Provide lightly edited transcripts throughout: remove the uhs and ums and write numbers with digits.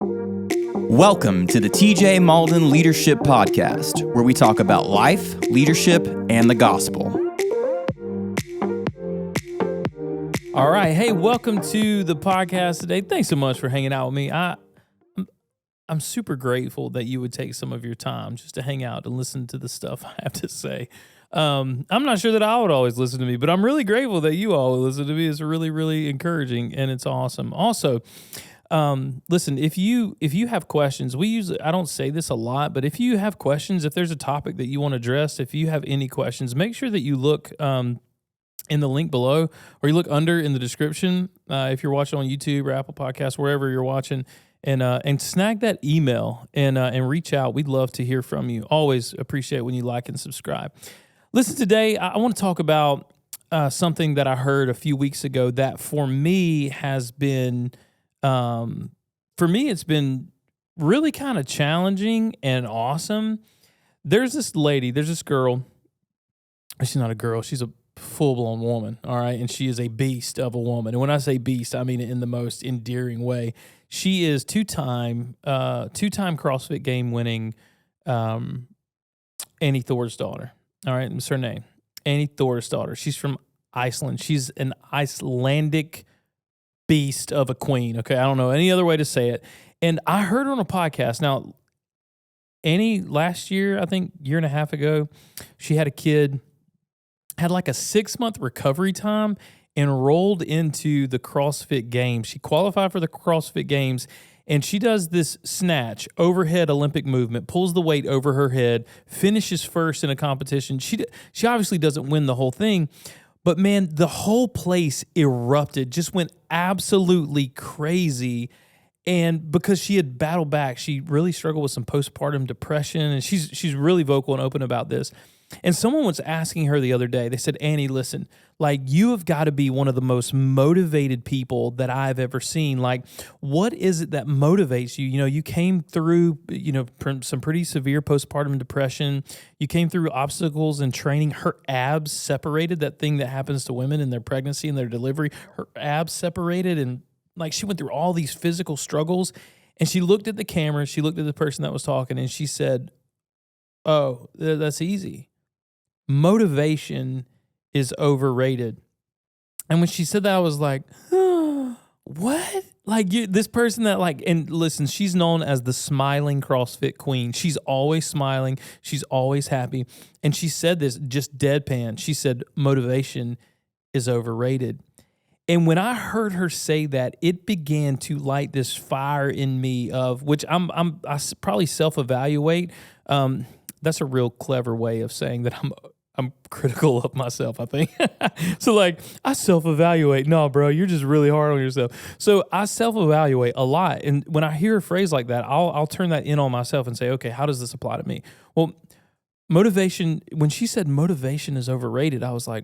Welcome to the TJ Mauldin Leadership Podcast, where we talk about life, leadership, and the gospel. All right. Hey, welcome to the podcast today. Thanks so much for hanging out with me. I'm super grateful that you would take some of your time just to hang out and listen to the stuff I have to say. I'm not sure that I would always listen to me, but I'm really grateful that you all listen to me. It's really, really encouraging, and it's awesome. Also, listen, if you have questions, I don't say this a lot, but if you have questions, if there's a topic that you want addressed, if you have any questions, make sure that you look in the link below, or you look under in the description if you're watching on YouTube or Apple Podcasts, wherever you're watching, and snag that email and reach out. We'd love to hear from you. Always appreciate when you like and subscribe. Listen, today I want to talk about something that I heard a few weeks ago that for me has been, it's been really kind of challenging and awesome. There's this girl. She's not a girl. She's a full-blown woman, all right? And she is a beast of a woman. And when I say beast, I mean it in the most endearing way. She is two-time CrossFit game winning Annie Thor's daughter. All right, that's her name, Annie Thor's daughter. She's from Iceland. She's an Icelandic beast of a queen, okay? I don't know any other way to say it. And I heard her on a podcast. Now, Annie, last year, I think year and a half ago, she had a kid, had like a 6-month recovery time, enrolled into the CrossFit Games. She qualified for the CrossFit Games, and she does this snatch, overhead Olympic movement, pulls the weight over her head, finishes first in a competition. She obviously doesn't win the whole thing, but man, the whole place erupted, just went absolutely crazy. And because she had battled back, she really struggled with some postpartum depression, and she's really vocal and open about this. And someone was asking her the other day, they said, Annie, listen, like, you have got to be one of the most motivated people that I've ever seen. Like, what is it that motivates you? You know, you came through, some pretty severe postpartum depression. You came through obstacles and training. Her abs separated, that thing that happens to women in their pregnancy and their delivery. Her abs separated, and like, she went through all these physical struggles. And she looked at the camera, she looked at the person that was talking, and she said, oh, that's easy. Motivation is overrated. And when she said that, I was like, what? Like, this person that, like, and listen, she's known as the smiling CrossFit queen. She's always smiling. She's always happy. And she said this just deadpan. She said, motivation is overrated. And when I heard her say that, it began to light this fire in me of which I probably self-evaluate. That's a real clever way of saying that I'm critical of myself, I think. So, like, I self-evaluate. No, bro, you're just really hard on yourself. So I self-evaluate a lot. And when I hear a phrase like that, I'll turn that in on myself and say, okay, how does this apply to me? Well, motivation, when she said motivation is overrated, I was like,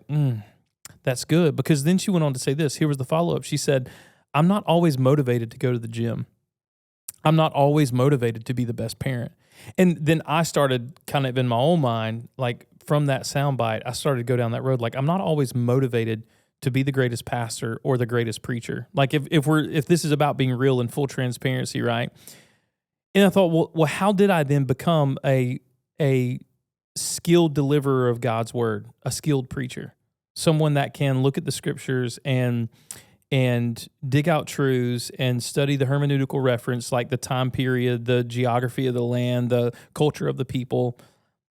that's good. Because then she went on to say this. Here was the follow-up. She said, I'm not always motivated to go to the gym. I'm not always motivated to be the best parent. And then I started kind of in my own mind, like, from that soundbite, I started to go down that road. Like, I'm not always motivated to be the greatest pastor or the greatest preacher. Like, if this is about being real and full transparency, right? And I thought, well, how did I then become a skilled deliverer of God's word, a skilled preacher, someone that can look at the scriptures and dig out truths and study the hermeneutical reference, like the time period, the geography of the land, the culture of the people.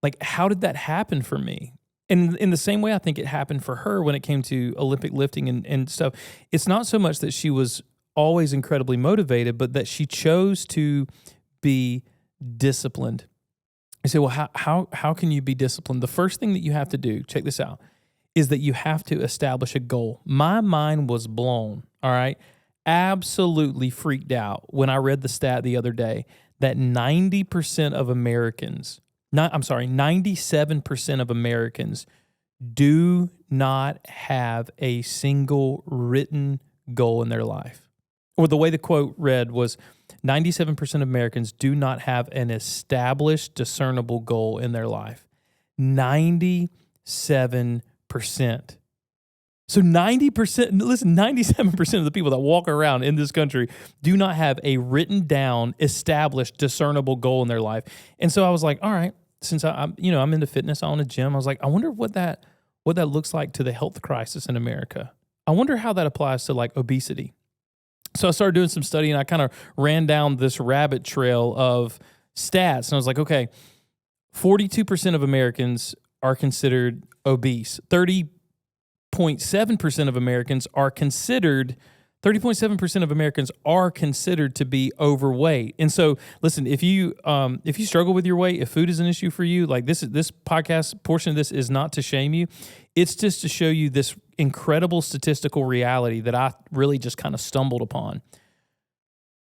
Like, how did that happen for me? And in the same way, I think it happened for her when it came to Olympic lifting and stuff. It's not so much that she was always incredibly motivated, but that she chose to be disciplined. I say, well, how can you be disciplined? The first thing that you have to do, check this out, is that you have to establish a goal. My mind was blown, all right? Absolutely freaked out when I read the stat the other day that 97% of Americans do not have a single written goal in their life. Or the way the quote read was, 97% of Americans do not have an established, discernible goal in their life. 97%. So 97% of the people that walk around in this country do not have a written down, established, discernible goal in their life. And so I was like, all right, since I'm into fitness, I own a gym. I was like, I wonder what that looks like to the health crisis in America. I wonder how that applies to like obesity. So I started doing some study, and I kind of ran down this rabbit trail of stats. And I was like, okay, 42% of Americans are considered obese. 30.7% of Americans are considered to be overweight. And so, listen, if you struggle with your weight, if food is an issue for you, like this podcast portion of this is not to shame you. It's just to show you this incredible statistical reality that I really just kind of stumbled upon.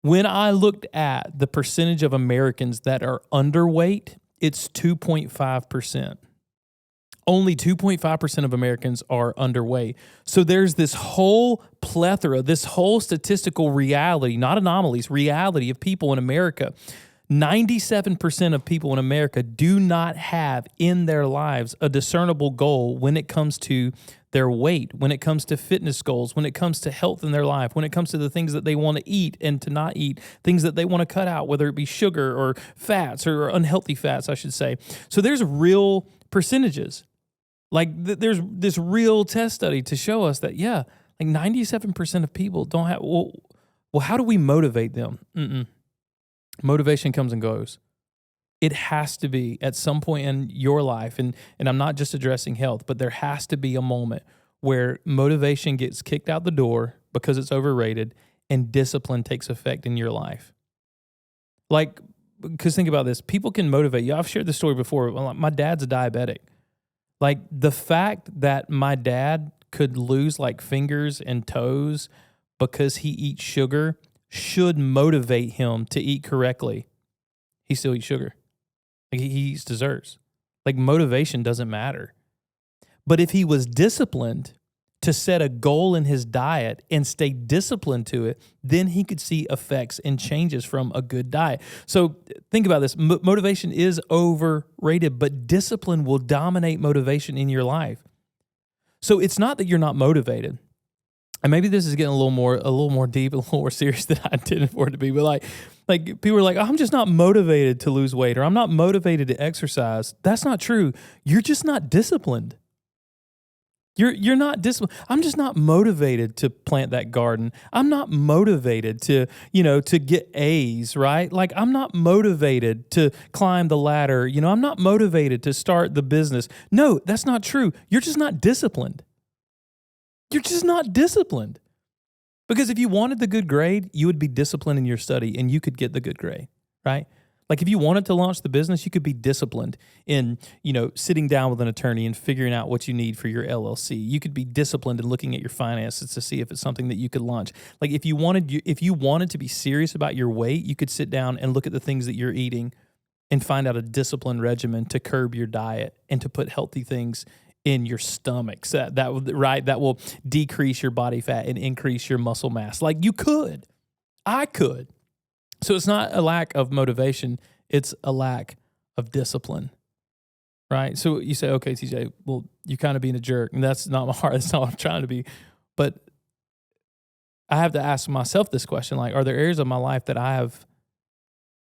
When I looked at the percentage of Americans that are underweight, it's 2.5%. Only 2.5% of Americans are underweight. So there's this whole plethora, this whole statistical reality, not anomalies, reality of people in America. 97% of people in America do not have in their lives a discernible goal when it comes to their weight, when it comes to fitness goals, when it comes to health in their life, when it comes to the things that they want to eat and to not eat, things that they want to cut out, whether it be sugar or fats or unhealthy fats, I should say. So there's real percentages. Like there's this real test study to show us that, yeah, like 97% of people don't have, well, how do we motivate them? Motivation comes and goes. It has to be at some point in your life, and I'm not just addressing health, but there has to be a moment where motivation gets kicked out the door because it's overrated and discipline takes effect in your life. Like, because think about this, people can motivate you. I've shared this story before. My dad's a diabetic. Like the fact that my dad could lose like fingers and toes because he eats sugar should motivate him to eat correctly. He still eats sugar. Like he eats desserts. Like motivation doesn't matter. But if he was disciplined to set a goal in his diet and stay disciplined to it, then he could see effects and changes from a good diet. So think about this. Motivation is overrated, but discipline will dominate motivation in your life. So it's not that you're not motivated. And maybe this is getting a little more deep, a little more serious than I intended for it to be. But like people are like, oh, I'm just not motivated to lose weight, or I'm not motivated to exercise. That's not true. You're just not disciplined. You're not disciplined. I'm just not motivated to plant that garden. I'm not motivated to get A's, right? Like I'm not motivated to climb the ladder. I'm not motivated to start the business. No, that's not true. You're just not disciplined. You're just not disciplined. Because if you wanted the good grade, you would be disciplined in your study and you could get the good grade, right? Like if you wanted to launch the business, you could be disciplined in, sitting down with an attorney and figuring out what you need for your LLC. You could be disciplined in looking at your finances to see if it's something that you could launch. Like if you wanted to be serious about your weight, you could sit down and look at the things that you're eating and find out a disciplined regimen to curb your diet and to put healthy things in your stomach. So that will decrease your body fat and increase your muscle mass. Like I could. So it's not a lack of motivation, it's a lack of discipline, right? So you say, okay, TJ, well, you're kind of being a jerk, and that's not my heart. That's not what I'm trying to be. But I have to ask myself this question, like, are there areas of my life that I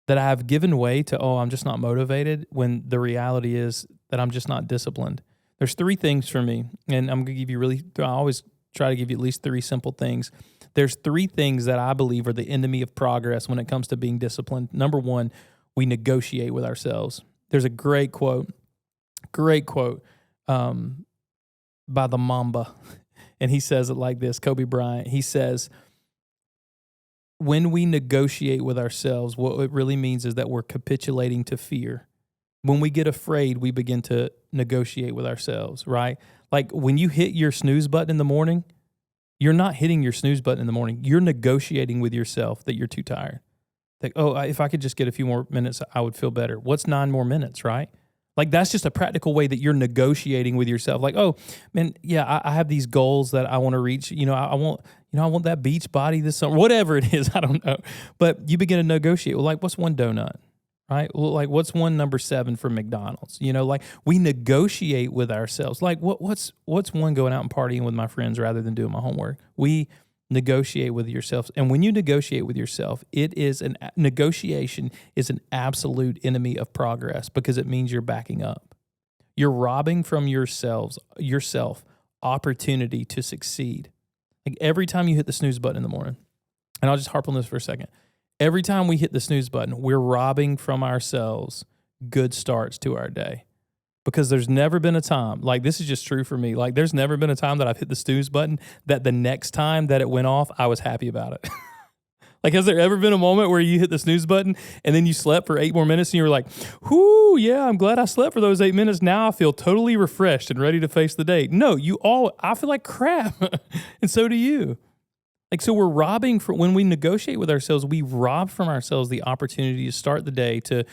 have given way to, I'm just not motivated, when the reality is that I'm just not disciplined? There's three things for me, and I'm going to give you I always try to give you at least three simple things. There's three things that I believe are the enemy of progress when it comes to being disciplined. Number one, we negotiate with ourselves. There's a great quote by the Mamba, and he says it like this, Kobe Bryant. He says, when we negotiate with ourselves, what it really means is that we're capitulating to fear. When we get afraid, we begin to negotiate with ourselves, right? Like when you hit your snooze button in the morning, you're not hitting your snooze button in the morning. You're negotiating with yourself that you're too tired. Like, if I could just get a few more minutes, I would feel better. What's 9 more minutes, right? Like that's just a practical way that you're negotiating with yourself. Like, oh man, yeah, I have these goals that I want to reach. I want that beach body this summer, whatever it is. I don't know. But you begin to negotiate. Well, like, what's one donut? right? Well, like what's one number 7 from McDonald's? You know, like we negotiate with ourselves. Like what's one going out and partying with my friends rather than doing my homework? We negotiate with yourselves. And when you negotiate with yourself, negotiation is an absolute enemy of progress because it means you're backing up. You're robbing from yourself opportunity to succeed. Like every time you hit the snooze button in the morning, and I'll just harp on this for a second. Every time we hit the snooze button, we're robbing from ourselves good starts to our day. Because there's never been a time, like this is just true for me, like there's never been a time that I've hit the snooze button that the next time that it went off, I was happy about it. Like, has there ever been a moment where you hit the snooze button and then you slept for 8 more minutes and you were like, whoo, yeah, I'm glad I slept for those 8 minutes. Now I feel totally refreshed and ready to face the day. No, I feel like crap. And so do you. Like, so we're robbing when we negotiate with ourselves, we rob from ourselves the opportunity to start the day, to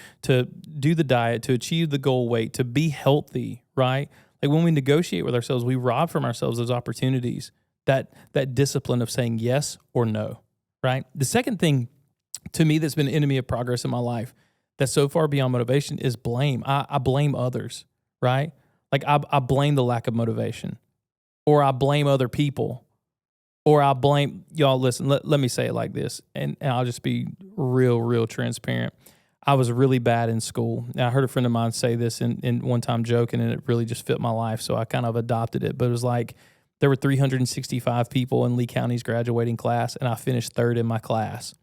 do the diet, to achieve the goal weight, to be healthy, right? Like when we negotiate with ourselves, we rob from ourselves those opportunities, that discipline of saying yes or no, right? The second thing to me that's been an enemy of progress in my life that's so far beyond motivation is blame. I blame others, right? Like I blame the lack of motivation, or I blame other people. Or I blame, y'all, listen, let me say it like this, and I'll just be real transparent. I was really bad in school. Now, I heard a friend of mine say this in one time joking, and it really just fit my life, so I kind of adopted it. But it was like there were 365 people in Lee County's graduating class, and I finished 3rd in my class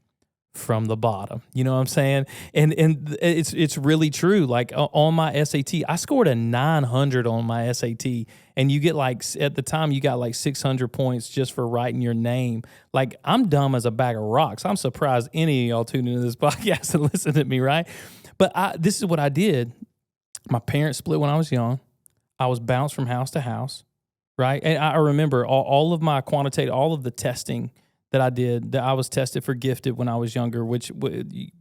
from the bottom. You know what I'm saying? And it's really true. Like on my SAT, I scored a 900 on my SAT, and you get like, at the time you got like 600 points just for writing your name. Like I'm dumb as a bag of rocks. I'm surprised any of y'all tune into this podcast and listen to me, right? But this is what I did. My parents split when I was young. I was bounced from house to house, right? And I remember all of my quantitative, all of the testing that I did, that I was tested for gifted when I was younger,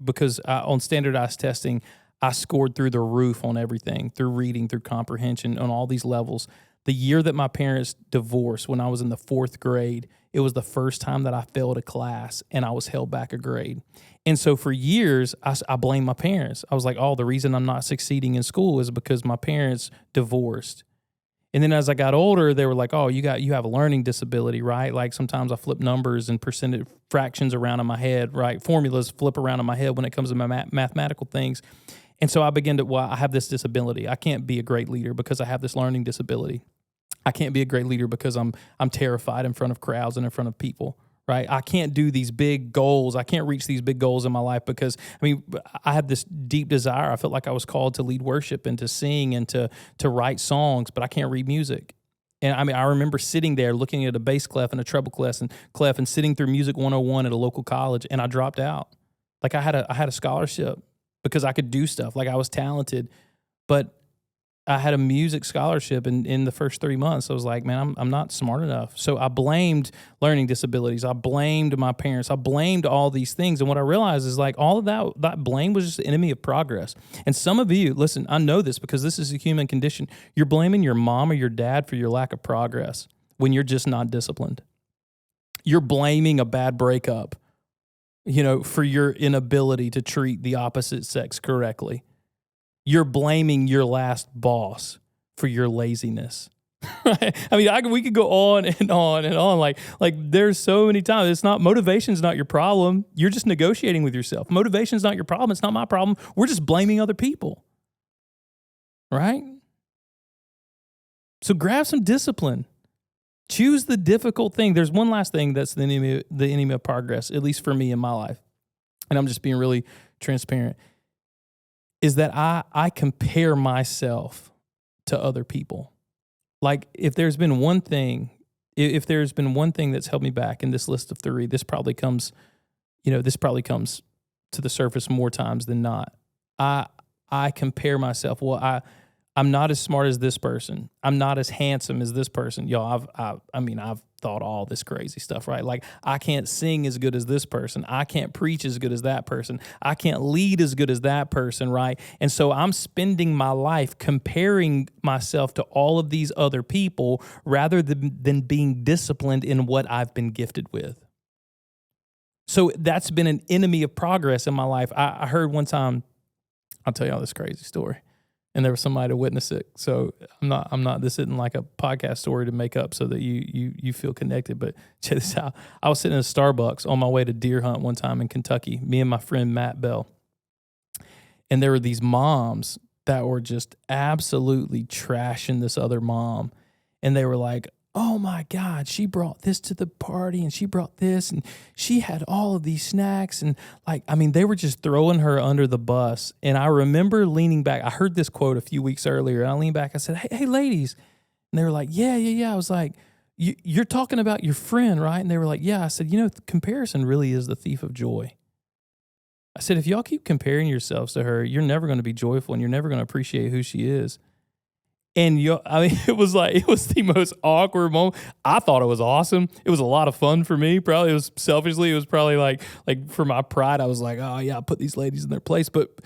because on standardized testing, I scored through the roof on everything, through reading, through comprehension, on all these levels. The year that my parents divorced, when I was in the 4th grade, it was the first time that I failed a class and I was held back a grade. And so for years, I blamed my parents. I was like, the reason I'm not succeeding in school is because my parents divorced. And then as I got older, they were like, you have a learning disability, right? Like sometimes I flip numbers and percentage fractions around in my head, right? Formulas flip around in my head when it comes to my mathematical things. And so I began to, I have this disability. I can't be a great leader because I have this learning disability. I can't be a great leader because I'm terrified in front of crowds and in front of people, right? I can't do these big goals. I can't reach these big goals in my life because, I have this deep desire. I felt like I was called to lead worship and to sing and to write songs, but I can't read music. And I remember sitting there looking at a bass clef and a treble clef and sitting through Music 101 at a local college, and I dropped out. Like I had a scholarship because I could do stuff. Like I was talented, but I had a music scholarship in the first 3 months. I was like, man, I'm not smart enough. So I blamed learning disabilities. I blamed my parents. I blamed all these things. And what I realized is like all of that blame was just the enemy of progress. And some of you, listen, I know this because this is a human condition. You're blaming your mom or your dad for your lack of progress when you're just not disciplined. You're blaming a bad breakup, for your inability to treat the opposite sex correctly. You're blaming your last boss for your laziness. Right? We could go on and on and on. Like there's so many times. Motivation's not your problem. You're just negotiating with yourself. Motivation's not your problem. It's not my problem. We're just blaming other people. Right? So grab some discipline. Choose the difficult thing. There's one last thing that's the enemy of progress, at least for me in my life. And I'm just being really transparent. Is that I compare myself to other people. Like if there's been one thing that's held me back in this list of 3, this probably comes to the surface more times than not. I compare myself. Well, I'm not as smart as this person. I'm not as handsome as this person. Y'all, I've thought all this crazy stuff, right? Like I can't sing as good as this person. I can't preach as good as that person. I can't lead as good as that person, right? And so I'm spending my life comparing myself to all of these other people rather than being disciplined in what I've been gifted with. So that's been an enemy of progress in my life. I heard one time I'll tell y'all this crazy story. And there was somebody to witness it. So this isn't like a podcast story to make up so that you feel connected. But check this out. I was sitting in a Starbucks on my way to deer hunt one time in Kentucky, me and my friend Matt Bell. And there were these moms that were just absolutely trashing this other mom. And they were like, oh my God, she brought this to the party and she brought this and she had all of these snacks. And they were just throwing her under the bus. And I remember leaning back. I heard this quote a few weeks earlier and I leaned back. I said, hey ladies. And they were like, yeah. I was like, you're talking about your friend, right? And they were like, yeah. I said, comparison really is the thief of joy. I said, if y'all keep comparing yourselves to her, you're never going to be joyful and you're never going to appreciate who she is. And it was the most awkward moment. I thought it was awesome. It was a lot of fun for me. Probably it was selfishly. It was probably like for my pride. I was like, oh yeah, I'll put these ladies in their place. But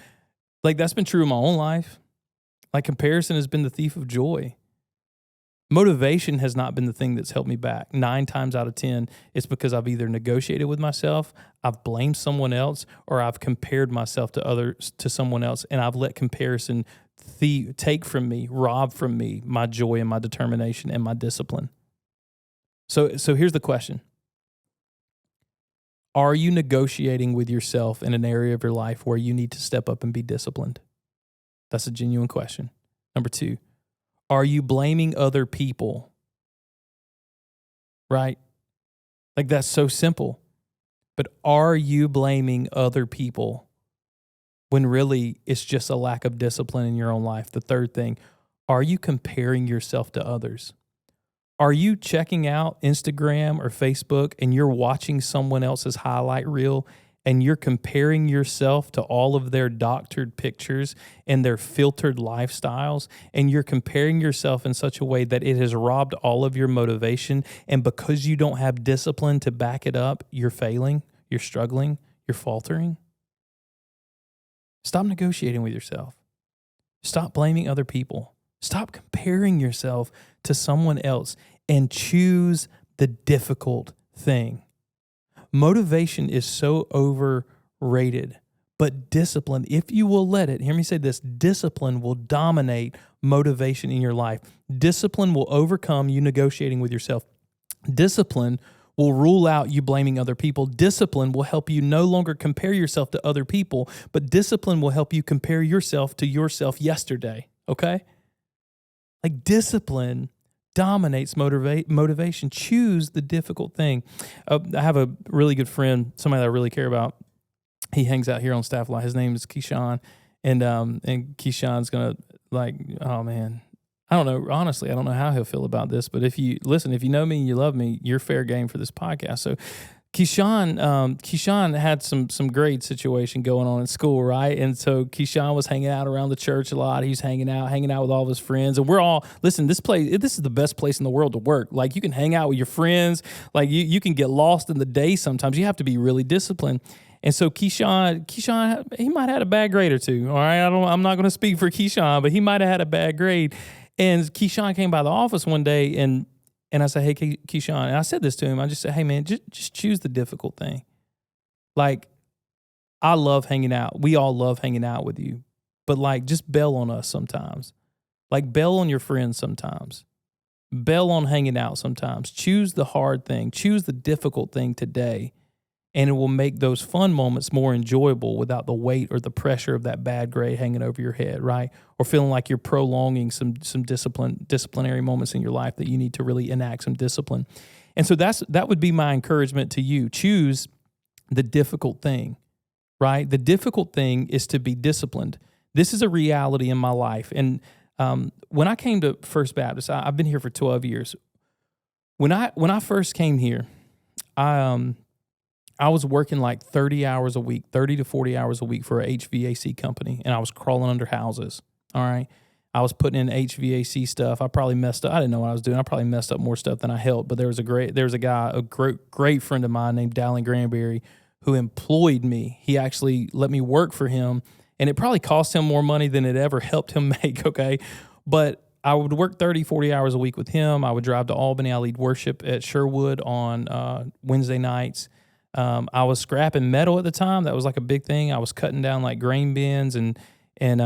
like that's been true in my own life. Like comparison has been the thief of joy. Motivation has not been the thing that's held me back. 9 times out of 10, it's because I've either negotiated with myself, I've blamed someone else, or I've compared myself to someone else, and I've let comparison take from me, rob from me my joy and my determination and my discipline. So here's the question. Are you negotiating with yourself in an area of your life where you need to step up and be disciplined? That's a genuine question. Number 2, are you blaming other people? Right? Like that's so simple. But are you blaming other people when really it's just a lack of discipline in your own life? The third thing, are you comparing yourself to others? Are you checking out Instagram or Facebook and you're watching someone else's highlight reel and you're comparing yourself to all of their doctored pictures and their filtered lifestyles, and you're comparing yourself in such a way that it has robbed all of your motivation, and because you don't have discipline to back it up, you're failing, you're struggling, you're faltering? Stop negotiating with yourself. Stop blaming other people. Stop comparing yourself to someone else and choose the difficult thing. Motivation is so overrated, but discipline, if you will let it, hear me say this, discipline will dominate motivation in your life. Discipline will overcome you negotiating with yourself. Discipline will rule out you blaming other people. Discipline will help you no longer compare yourself to other people, but discipline will help you compare yourself to yourself yesterday, okay? Like discipline dominates motivation. Choose the difficult thing. I have a really good friend, somebody that I really care about. He hangs out here on staff a lot. His name is Keyshawn, and Keyshawn's gonna oh man, I don't know. Honestly, I don't know how he'll feel about this. But if you know me and you love me, you're fair game for this podcast. So Keyshawn had some grade situation going on in school, right? And so Keyshawn was hanging out around the church a lot. He's hanging out with all of his friends. And we're all, listen, this is the best place in the world to work. Like you can hang out with your friends. Like you can get lost in the day sometimes. You have to be really disciplined. And so Keyshawn, he might have had a bad grade or two. All right, I'm not going to speak for Keyshawn, but he might have had a bad grade. And Keyshawn came by the office one day and I said, hey, Keyshawn, and I said this to him. I just said, hey, man, just choose the difficult thing. Like, I love hanging out. We all love hanging out with you. But, like, just bail on us sometimes. Like, bail on your friends sometimes. Bail on hanging out sometimes. Choose the hard thing. Choose the difficult thing today. And it will make those fun moments more enjoyable without the weight or the pressure of that bad grade hanging over your head, right? Or feeling like you're prolonging some disciplinary moments in your life that you need to really enact some discipline. And so that would be my encouragement to you. Choose the difficult thing, right? The difficult thing is to be disciplined. This is a reality in my life. And when I came to First Baptist, I've been here for 12 years. When I first came here, I was working like 30 to 40 hours a week for a HVAC company, and I was crawling under houses, all right? I was putting in HVAC stuff. I probably messed up. I didn't know what I was doing. I probably messed up more stuff than I helped, but there was a great friend of mine named Dallin Granberry who employed me. He actually let me work for him, and it probably cost him more money than it ever helped him make, okay? But I would work 30, 40 hours a week with him. I would drive to Albany. I lead worship at Sherwood on Wednesday nights. I was scrapping metal at the time. That was like a big thing. I was cutting down like grain bins and and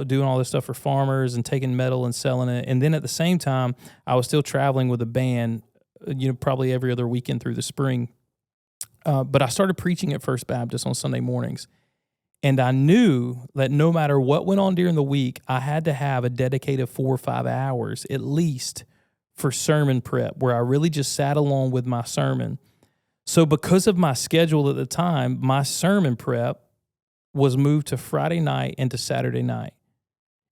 doing all this stuff for farmers and taking metal and selling it. And then at the same time, I was still traveling with a band, probably every other weekend through the spring. But I started preaching at First Baptist on Sunday mornings. And I knew that no matter what went on during the week, I had to have a dedicated 4 or 5 hours at least for sermon prep, where I really just sat alone with my sermon. So because of my schedule at the time, my sermon prep was moved to Friday night and to Saturday night.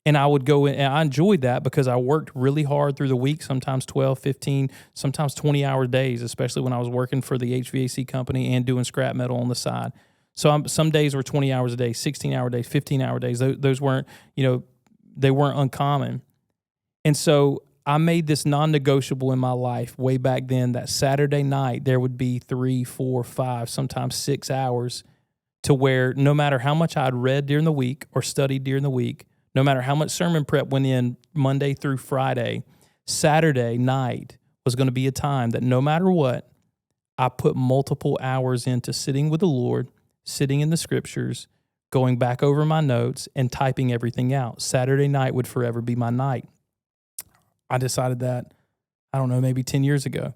And I would go in, and I enjoyed that because I worked really hard through the week, sometimes 12, 15, sometimes 20-hour days, especially when I was working for the HVAC company and doing scrap metal on the side. So some days were 20 hours a day, 16-hour days, 15-hour days. Those weren't, they weren't uncommon. And so I made this non-negotiable in my life way back then that Saturday night there would be 3, 4, 5, sometimes 6 hours to where no matter how much I'd read during the week or studied during the week, no matter how much sermon prep went in Monday through Friday, Saturday night was going to be a time that no matter what, I put multiple hours into sitting with the Lord, sitting in the scriptures, going back over my notes, and typing everything out. Saturday night would forever be my night. I decided that, maybe 10 years ago.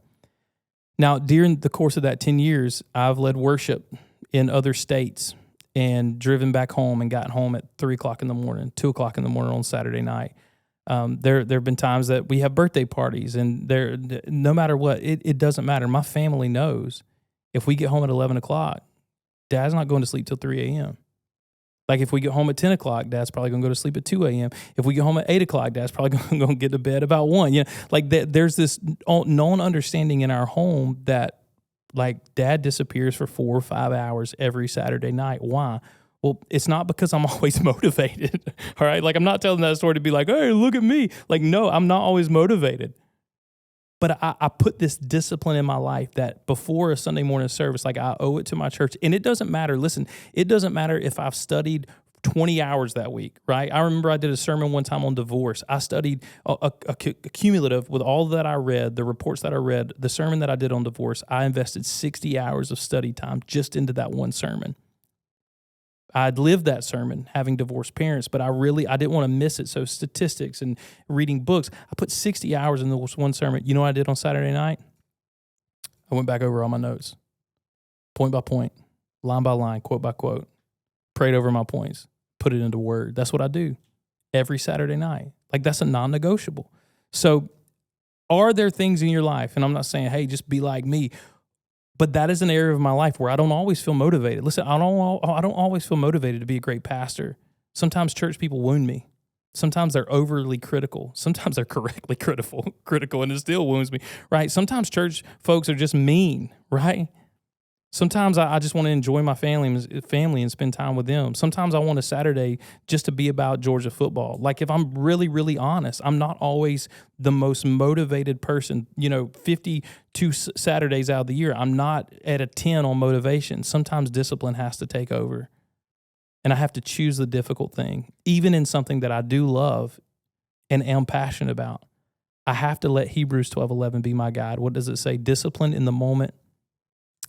Now, during the course of that 10 years, I've led worship in other states and driven back home and gotten home at 3 o'clock in the morning, 2 o'clock in the morning on Saturday night. There have been times that we have birthday parties, and no matter what, it doesn't matter. My family knows if we get home at 11 o'clock, Dad's not going to sleep till 3 a.m. Like if we get home at 10 o'clock, Dad's probably going to go to sleep at 2 a.m. If we get home at 8 o'clock, Dad's probably going to get to bed about 1. There's this known understanding in our home that like Dad disappears for 4 or 5 hours every Saturday night. Why? Well, it's not because I'm always motivated, all right? Like I'm not telling that story to be like, hey, look at me. Like, no, I'm not always motivated. But I put this discipline in my life that before a Sunday morning service, like I owe it to my church. And it doesn't matter. Listen, it doesn't matter if I've studied 20 hours that week, right? I remember I did a sermon one time on divorce. I studied a cumulative with all that I read, the reports that I read, the sermon that I did on divorce. I invested 60 hours of study time just into that one sermon. I'd lived that sermon having divorced parents, but I didn't want to miss it. So statistics and reading books, I put 60 hours in this one sermon. You know what I did on Saturday night? I went back over all my notes, point by point, line by line, quote by quote, prayed over my points, put it into word. That's what I do every Saturday night. Like that's a non-negotiable. So are there things in your life, and I'm not saying, hey, just be like me, but that is an area of my life where I don't always feel motivated. Listen, I don't always feel motivated to be a great pastor. Sometimes church people wound me. Sometimes they're overly critical. Sometimes they're correctly critical, and it still wounds me, right? Sometimes church folks are just mean, right? Sometimes I just want to enjoy my family and spend time with them. Sometimes I want a Saturday just to be about Georgia football. Like if I'm really, really honest, I'm not always the most motivated person. 52 Saturdays out of the year, I'm not at a 10 on motivation. Sometimes discipline has to take over. And I have to choose the difficult thing, even in something that I do love and am passionate about. I have to let Hebrews 12:11 be my guide. What does it say? Discipline in the moment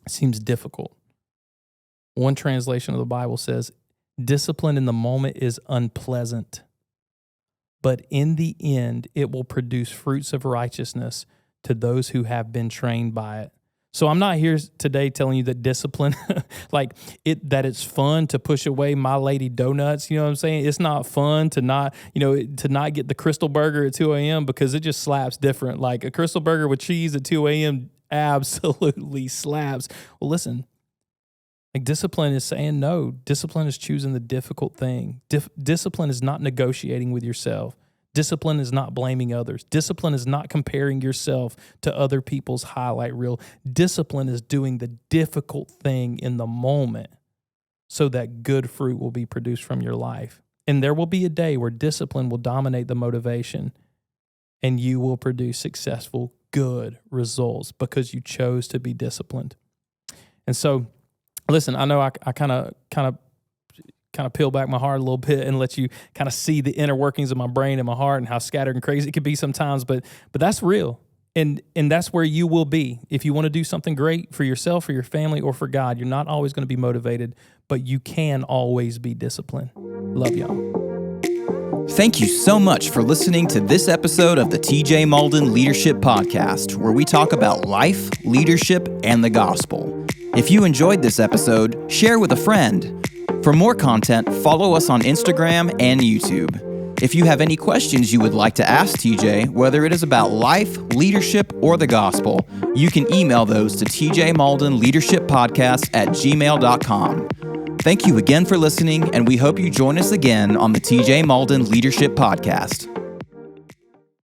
seems difficult. One translation of the Bible says, discipline in the moment is unpleasant, but in the end, it will produce fruits of righteousness to those who have been trained by it. So I'm not here today telling you that discipline, that it's fun to push away My Lady donuts. You know what I'm saying? It's not fun to not get the Crystal Burger at 2 a.m. because it just slaps different. Like a Crystal Burger with cheese at 2 a.m. absolutely slaps. Well, listen, discipline is saying no. Discipline is choosing the difficult thing. Discipline is not negotiating with yourself. Discipline is not blaming others. Discipline is not comparing yourself to other people's highlight reel. Discipline is doing the difficult thing in the moment so that good fruit will be produced from your life. And there will be a day where discipline will dominate the motivation and you will produce successful, good results because you chose to be disciplined. And so, listen, I know I kind of peel back my heart a little bit and let you kind of see the inner workings of my brain and my heart and how scattered and crazy it can be sometimes, but that's real. And that's where you will be. If you want to do something great for yourself, for your family, or for God, you're not always going to be motivated, but you can always be disciplined. Love y'all. Thank you so much for listening to this episode of the TJ Mauldin Leadership Podcast, where we talk about life, leadership, and the gospel. If you enjoyed this episode, share with a friend. For more content, follow us on Instagram and YouTube. If you have any questions you would like to ask TJ, whether it is about life, leadership, or the gospel, you can email those to tjmauldinleadershipodcast@gmail.com. Thank you again for listening, and we hope you join us again on the TJ Mauldin Leadership Podcast.